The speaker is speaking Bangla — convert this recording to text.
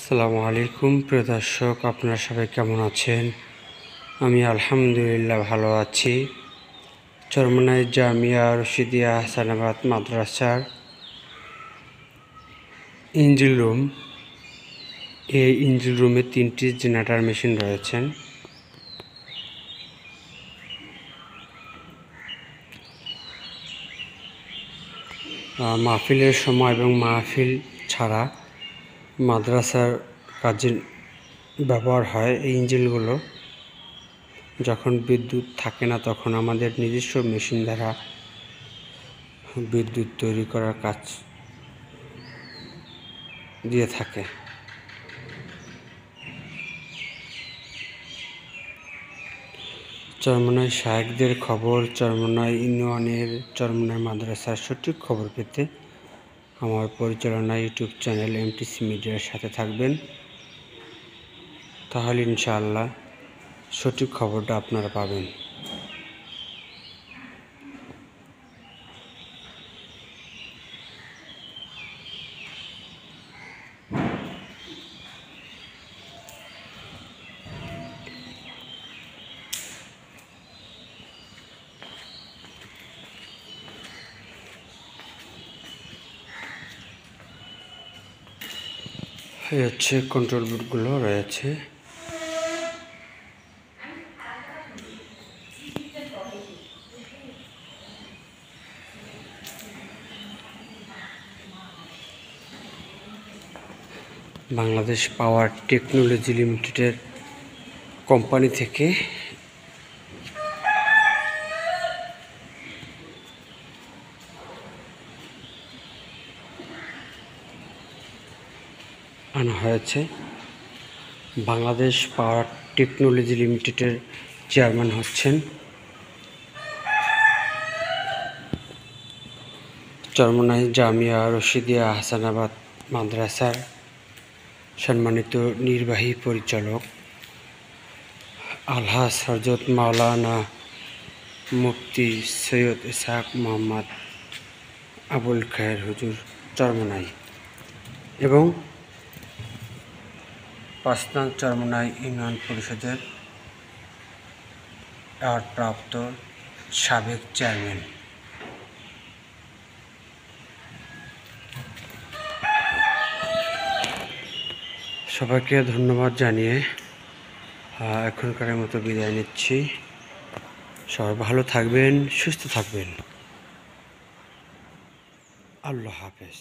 আসসালামু আলাইকুম প্রিয় দর্শক, আপনারা সবাই কেমন আছেন? আমি আলহামদুলিল্লাহ ভালো আছি। চরমোনাই জামিয়া রশিদিয়া হাসানাবাদ মাদ্রাসার ইঞ্জিল রুম। এই ইঞ্জিল রুমে 3টি জেনারেটর মেশিন রয়েছেন। মাহফিলের সময় এবং মাহফিল ছাড়া মাদ্রাসার কাজে ব্যবহার হয় এই ইঞ্জিনগুলো। যখন বিদ্যুৎ থাকে না তখন আমাদের নিজস্ব মেশিন দ্বারা বিদ্যুৎ তৈরি করার কাজ দিয়ে থাকে। চরমোনাই শায়েখদের খবর, চরমোনাই ইউনিয়নের চরমোনাই মাদ্রাসার সঠিক খবর পেতে আমার পরিচালনা ইউটিউব চ্যানেল এমটিসি মিডিয়ার সাথে থাকবেন। তাহলে ইনশাআল্লাহ সঠিক খবরটা আপনারা পাবেন। এই হচ্ছে কন্ট্রোল বোর্ডগুলো রয়েছে। বাংলাদেশ পাওয়ার টেকনোলজি লিমিটেডের কোম্পানি থেকে আনা হয়েছে। বাংলাদেশ পাওয়ার টেকনোলজি লিমিটেডের চেয়ারম্যান হচ্ছেন চরমোনাই জামিয়া রশিদিয়া হাসানাবাদ মাদ্রাসার সম্মানিত নির্বাহী পরিচালক আলহাজ হযরত মাওলানা মুফতি সৈয়দ ইসহাক মোহাম্মদ আবুল খায়ের হুজুর চরমোনাই এবং 5 নং চরমোনাই ইউনিয়ন পরিষদের অ্যাওয়ার্ডপ্রাপ্ত সাবেক চেয়ারম্যান। সবাইকে ধন্যবাদ জানিয়ে এখনকার মতো বিদায় নিচ্ছি। সবাই ভালো থাকবেন, সুস্থ থাকবেন। আল্লাহ হাফেজ।